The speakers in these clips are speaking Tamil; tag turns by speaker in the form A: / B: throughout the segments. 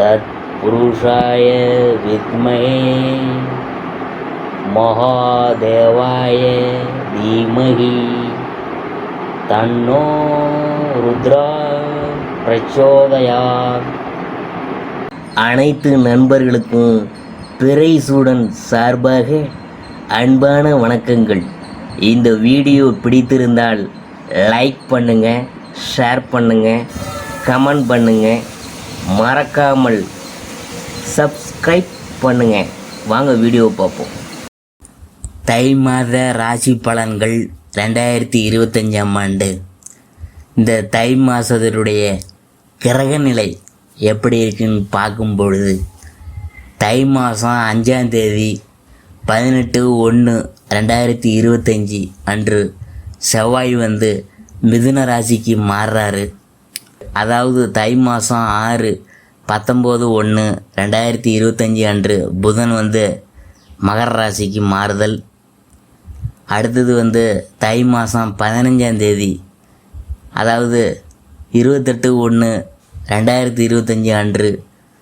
A: तत्पुरुषाय विद्महे महादेवाय धीमहि तन्नो रुद्रा प्रचोदयात्. அனைத்து நண்பர்களுக்கும் பிறைசூடன் சார்பாக அன்பான வணக்கங்கள். இந்த வீடியோ பிடித்திருந்தால் லைக் பண்ணுங்கள், ஷேர் பண்ணுங்கள், கமெண்ட் பண்ணுங்கள், மறக்காமல் சப்ஸ்கிரைப் பண்ணுங்கள். வாங்க வீடியோ பார்ப்போம். தை மாத ராசி பலன்கள் 2025ஆம் ஆண்டு. இந்த தை மாதத்தினுடைய கிரகநிலை எப்படி இருக்குன்னு பார்க்கும் பொழுது, தை மாதம் 5ஆம் தேதி 18/1/2025 அன்று செவ்வாய் மிதுன ராசிக்கு மாறுறாரு. அதாவது தை மாதம் 6/19/1/2025 அன்று புதன் மகர ராசிக்கு மாறுதல். அடுத்தது தை மாதம் 15ஆம் தேதி, அதாவது 28/1/2025 அன்று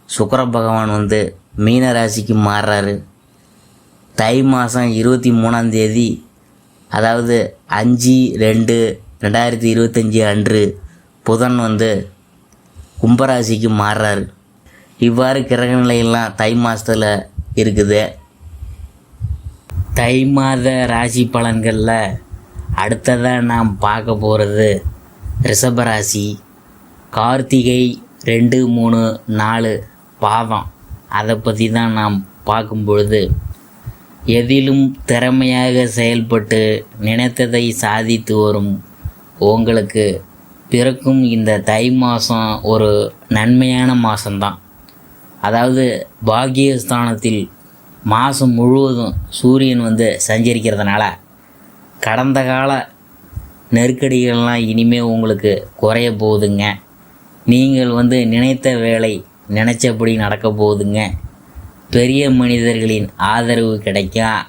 A: சுக்கிர பகவான் மீன ராசிக்கு மாறுறாரு. தை மாதம் 23ஆம் தேதி, அதாவது 5/2/2025 அன்று புதன் கும்பராசிக்கு மாறுறாரு. இவ்வாறு கிரகநிலையெல்லாம் தை மாதத்தில் இருக்குது. தை மாத ராசி பலன்களில் அடுத்ததாக நாம் பார்க்க போகிறது ரிஷபராசி. கார்த்திகை 2, 3, 4 பாதம், அதை பற்றி தான் நாம் பார்க்கும் பொழுது, எதிலும் திறமையாக செயல்பட்டு நினைத்ததை சாதித்து வரும் உங்களுக்கு பிறக்கும் இந்த தை மாதம் ஒரு நன்மையான மாதம்தான். அதாவது பாக்கியஸ்தானத்தில் மாதம் முழுவதும் சூரியன் சஞ்சரிக்கிறதுனால கடந்த கால நெருக்கடிகள்லாம் இனிமேல் உங்களுக்கு குறைய போகுதுங்க. நீங்கள் நினைத்த வேலை நினச்சபடி நடக்க போகுதுங்க. பெரிய மனிதர்களின் ஆதரவு கிடைக்கும்.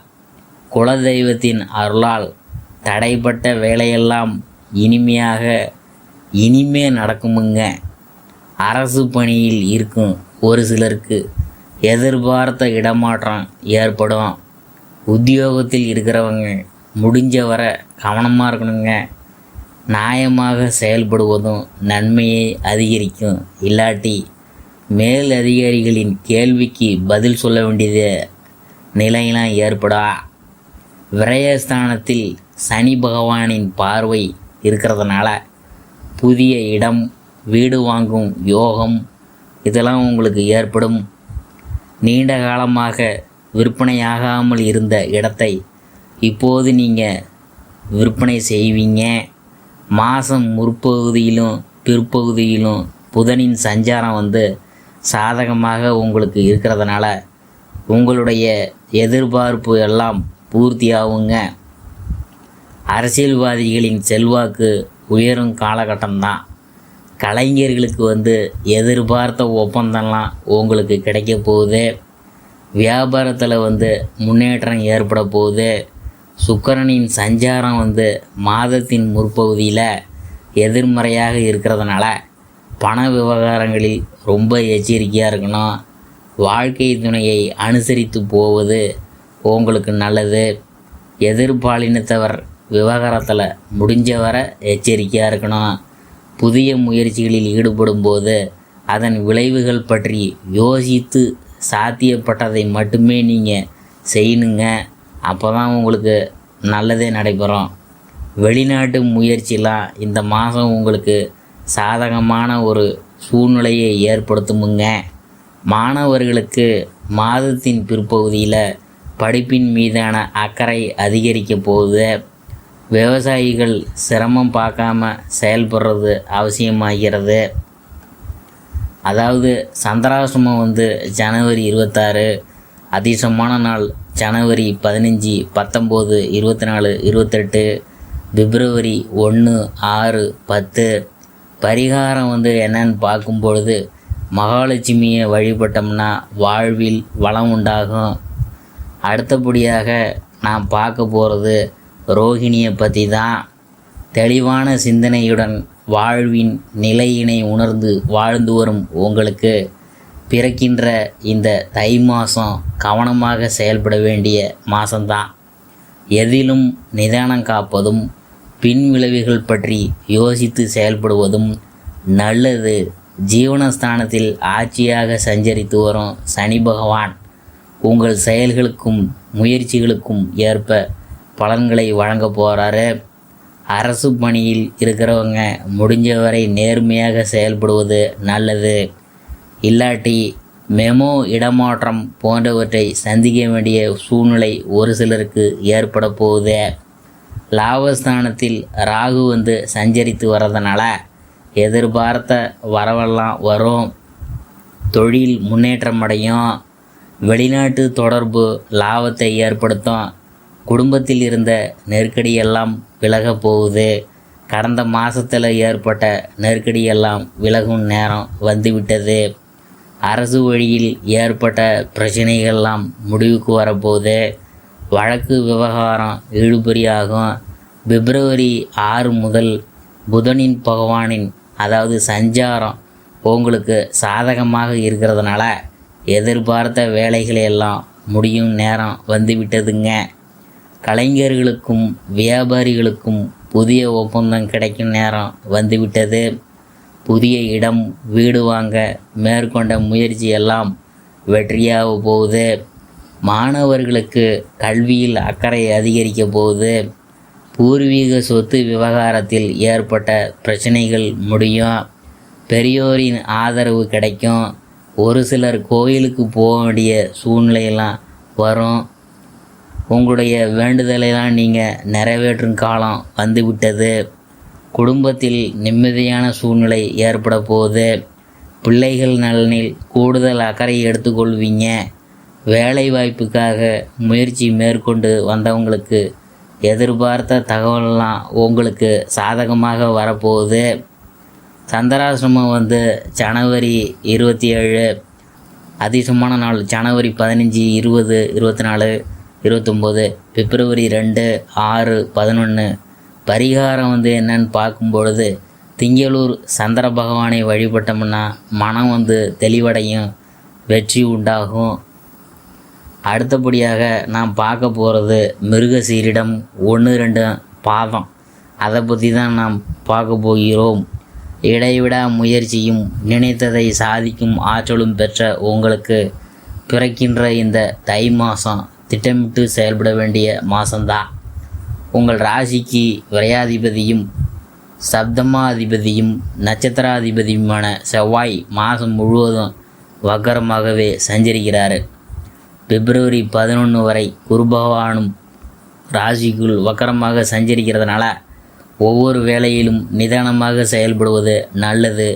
A: குலதெய்வத்தின் அருளால் தடைப்பட்ட வேலையெல்லாம் இனிமே நடக்குமுங்க. அரசு பணியில் இருக்கும் ஒரு சிலருக்கு எதிர்பார்த்த இடமாற்றம் ஏற்படும். உத்தியோகத்தில் இருக்கிறவங்க முடிஞ்ச வர கவனமாக இருக்கணுங்க. நியாயமாக செயல்படுவதும் நன்மையை அதிகரிக்கும். இல்லாட்டி மேல் அதிகாரிகளின் கேள்விக்கு பதில் சொல்ல வேண்டியது நிலையெல்லாம் ஏற்படும். விரயஸ்தானத்தில் சனி பகவானின் பார்வை இருக்கிறதுனால புதிய இடம், வீடு வாங்கும் யோகம் இதெல்லாம் உங்களுக்கு ஏற்படும். நீண்ட காலமாக விற்பனையாகாமல் இருந்த இடத்தை இப்போது நீங்கள் விற்பனை செய்வீங்க. மாதம் முற்பகுதியிலும் பிற்பகுதியிலும் புதனின் சஞ்சாரம் சாதகமாக உங்களுக்கு இருக்கிறதுனால உங்களுடைய எதிர்பார்ப்பு எல்லாம் பூர்த்தியாகுங்க. அரசியல்வாதிகளின் செல்வாக்கு உயரும் காலகட்டம்தான். கலைஞர்களுக்கு எதிர்பார்த்த ஒப்பந்தம்லாம் உங்களுக்கு கிடைக்க போகுது. வியாபாரத்தில் முன்னேற்றம் ஏற்பட போகுது. சுக்கிரனின் சஞ்சாரம் மாதத்தின் முற்பகுதியில் எதிர்மறையாக இருக்கிறதுனால பண விவகாரங்களில் ரொம்ப எச்சரிக்கையாக இருக்கணும். வாழ்க்கை துணையை அனுசரித்து போவது உங்களுக்கு நல்லது. எதிர்பாலினத்தவர் விவகாரத்தில் முடிஞ்ச வர எச்சரிக்கையாக இருக்கணும். புதிய முயற்சிகளில் ஈடுபடும் போது அதன் விளைவுகள் பற்றி யோசித்து சாத்தியப்பட்டதை மட்டுமே நீங்கள் செய்யணுங்க. அப்போ தான் உங்களுக்கு நல்லதே நடைபெறும். வெளிநாட்டு முயற்சிலாம் இந்த மாதம் உங்களுக்கு சாதகமான ஒரு சூழ்நிலையை ஏற்படுத்துமுங்க. மாணவர்களுக்கு மாதத்தின் பிற்பகுதியில் படிப்பின் மீதான அக்கறை அதிகரிக்க போகுது. விவசாயிகள் சிரமம் பார்க்காம செயல்படுறது அவசியமாகிறது. அதாவது சந்திராசிரமம் ஜனவரி 26, அதிர்ஷ்டமான நாள் ஜனவரி 15, 19, 24, 28, பிப்ரவரி 1, 6, 10. பரிகாரம் என்னன்னு பார்க்கும் பொழுது, மகாலட்சுமியை வழிபட்டோம்னா வாழ்வில் வளம் உண்டாகும். அடுத்தபடியாக நாம் பார்க்க போகிறது ரோகிணியை பற்றி தான். தெளிவான சிந்தனையுடன் வாழ்வின் நிலையினை உணர்ந்து வாழ்ந்து வரும் உங்களுக்கு பிறக்கின்ற இந்த தை மாதம் கவனமாக செயல்பட வேண்டிய மாதம்தான். எதிலும் நிதானம் காப்பதும் பின் விளைவுகள் பற்றி யோசித்து செயல்படுவதும் நல்லது. ஜீவனஸ்தானத்தில் ஆட்சியாக சஞ்சரித்து வரும் சனி பகவான் உங்கள் செயல்களுக்கும் முயற்சிகளுக்கும் ஏற்ப பலன்களை வழங்க போகிறாரு. அரசு பணியில் இருக்கிறவங்க முடிஞ்சவரை நேர்மையாக செயல்படுவது நல்லது. இல்லாட்டி மெமோ இடமாற்றம் போன்றவற்றை சந்திக்க வேண்டிய சூழ்நிலை ஒரு சிலருக்கு ஏற்பட போகுது. லாபஸ்தானத்தில் ராகு வந்து சஞ்சரித்து வர்றதுனால எதிர்பார்த்த வரவெல்லாம் வரும். தொழில் முன்னேற்றம் அடையும். வெளிநாட்டு தொடர்பு லாபத்தை ஏற்படுத்தும். குடும்பத்தில் இருந்த நெருக்கடியெல்லாம் விலக போகுது. கடந்த மாதத்தில் ஏற்பட்ட நெருக்கடியெல்லாம் விலகும் நேரம் வந்துவிட்டது. அரசு வழியில் ஏற்பட்ட பிரச்சனைகள்லாம் முடிவுக்கு வரப்போகுது. வழக்கு விவகாரம் இழுபறியாகும். பிப்ரவரி 6 முதல் புதனின் பகவானின் அதாவது சஞ்சாரம் உங்களுக்கு சாதகமாக இருக்கிறதுனால எதிர்பார்த்த வேலைகளையெல்லாம் முடியும் நேரம் வந்துவிட்டதுங்க. கலைஞர்களுக்கும் வியாபாரிகளுக்கும் புதிய ஒப்பந்தம் கிடைக்கும் நேரம் வந்துவிட்டது. புதிய இடம் வீடு வாங்க மேற்கொண்ட முயற்சி எல்லாம் வெற்றியாக போகுது. மாணவர்களுக்கு கல்வியில் அக்கறை அதிகரிக்க போகுது. பூர்வீக சொத்து விவகாரத்தில் ஏற்பட்ட பிரச்சனைகள் முடியும். பெரியோரின் ஆதரவு கிடைக்கும். ஒரு சிலர் கோயிலுக்கு போக வேண்டிய சூழ்நிலையெல்லாம் வரும். உங்களுடைய வேண்டுதலையெல்லாம் நீங்கள் நிறைவேற்றும் காலம் வந்துவிட்டது. குடும்பத்தில் நிம்மதியான சூழ்நிலை ஏற்பட போகுது. பிள்ளைகள் நலனில் கூடுதல் அக்கறை எடுத்துக்கொள்வீங்க. வேலை வாய்ப்புக்காக முயற்சி மேற்கொண்டு வந்தவங்களுக்கு எதிர்பார்த்த தகவலெல்லாம் உங்களுக்கு சாதகமாக வரப்போகுது. சந்திராசிரமம் வந்து ஜனவரி 27, அதிர்ஷ்டமான நாள் ஜனவரி 15, 20, 24, 29, பிப்ரவரி 2, 6, 11. பரிகாரம் வந்து என்னன்னு பார்க்கும்பொழுது திங்களூர் சந்திர பகவானை வழிபட்டோம்னா மனம் வந்து தெளிவடையும், வெற்றி உண்டாகும். அடுத்தபடியாக நாம் பார்க்க போகிறது மிருகசீரிடம் 1, 2 பாதம். அதை பற்றி தான் நாம் பார்க்க போகிறோம். இடைவிடா முயற்சியும் நினைத்ததை சாதிக்கும் ஆற்றலும் பெற்ற உங்களுக்கு பிறக்கின்ற இந்த தை மாதம் திட்டமிட்டு செயல்பட வேண்டிய மாதம்தான். உங்கள் ராசிக்கு விரையாதிபதியும் சப்தமாதிபதியும் நட்சத்திராதிபதியுமான செவ்வாய் மாதம் முழுவதும் வக்கரமாகவே சஞ்சரிக்கிறார். பிப்ரவரி 11 வரை குரு பகவானும் ராசிக்குள் வக்கரமாக சஞ்சரிக்கிறதுனால ஒவ்வொரு வேலையிலும் நிதானமாக செயல்படுவது நல்லது.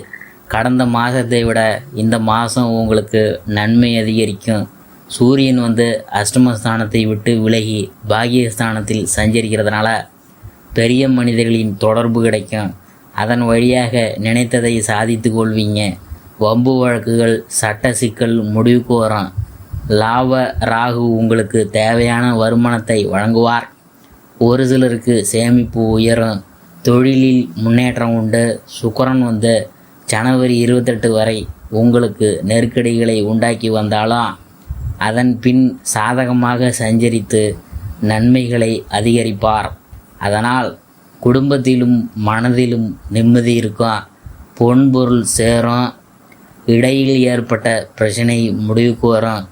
A: கடந்த மாதத்தை விட இந்த மாதம் உங்களுக்கு நன்மை அதிகரிக்கும். சூரியன் வந்து அஷ்டமஸ்தானத்தை விட்டு விலகி பாகியஸ்தானத்தில் சஞ்சரிக்கிறதுனால பெரிய மனிதர்களின் தொடர்பு கிடைக்கும். அதன் வழியாக நினைத்ததை சாதித்து கொள்வீங்க. வம்பு வழக்குகள் சட்ட சிக்கல் முடிவுக்கு வரும். லாப ராகு உங்களுக்கு தேவையான வருமானத்தை வழங்குவார். ஒரு சிலருக்கு சேமிப்பு உயரும். தொழிலில் முன்னேற்றம் உண்டு. சுக்கிரன் வந்து ஜனவரி 28 வரை உங்களுக்கு நெருக்கடிகளை உண்டாக்கி வந்தாலும் அதன் பின் சாதகமாக சஞ்சரித்து நன்மைகளை அதிகரிப்பார். அதனால் குடும்பத்திலும் மனதிலும் நிம்மதி இருக்கும். பொன்பொருள் சேரும். இடையில் ஏற்பட்ட பிரச்சனை முடிவுக்கு வரும்.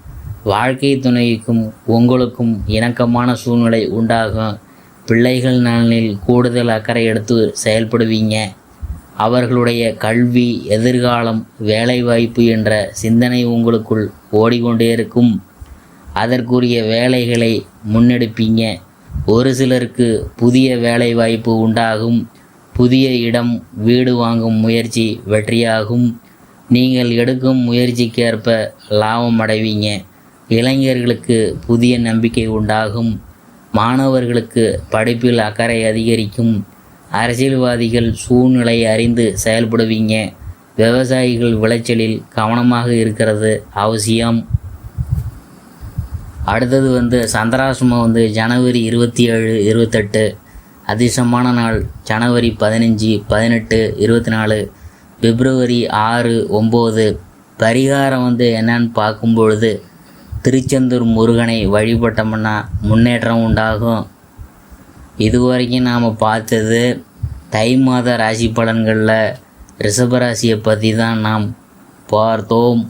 A: வாழ்க்கை துணைக்கும் உங்களுக்கும் இணக்கமான சூழ்நிலை உண்டாகும். பிள்ளைகள் நலனில் கூடுதல் அக்கறை எடுத்து செயல்படுவீங்க. அவர்களுடைய கல்வி, எதிர்காலம், வேலைவாய்ப்பு என்ற சிந்தனை உங்களுக்குள் ஓடிக்கொண்டே இருக்கும். அதற்குரிய வேலைகளை முன்னெடுப்பீங்க. ஒரு சிலருக்கு புதிய வேலைவாய்ப்பு உண்டாகும். புதிய இடம் வீடு வாங்கும் முயற்சி வெற்றியாகும். நீங்கள் எடுக்கும் முயற்சிக்கேற்ப லாபம் அடைவீங்க. இளைஞர்களுக்கு புதிய நம்பிக்கை உண்டாகும். மாணவர்களுக்கு படிப்பில் அக்கறை அதிகரிக்கும். அரசியல்வாதிகள் சூழ்நிலை அறிந்து செயல்படுவீங்க. விவசாயிகள் விளைச்சலில் கவனமாக இருக்கிறது அவசியம். அடுத்தது வந்து சந்திராசிரமம் வந்து ஜனவரி 27, 28. அதிர்ஷ்டமான நாள் ஜனவரி 15, 18, 24, பிப்ரவரி 6, 9. பரிகாரம் என்னன்னு பார்க்கும் பொழுது திருச்செந்தூர் முருகனை வழிபட்டோம்னா முன்னேற்றம் உண்டாகும். இதுவரைக்கும் நாம் பார்த்தது தை மாத ராசி பலன்களில் ரிஷபராசியை பற்றி தான் நாம் பார்த்தோம்.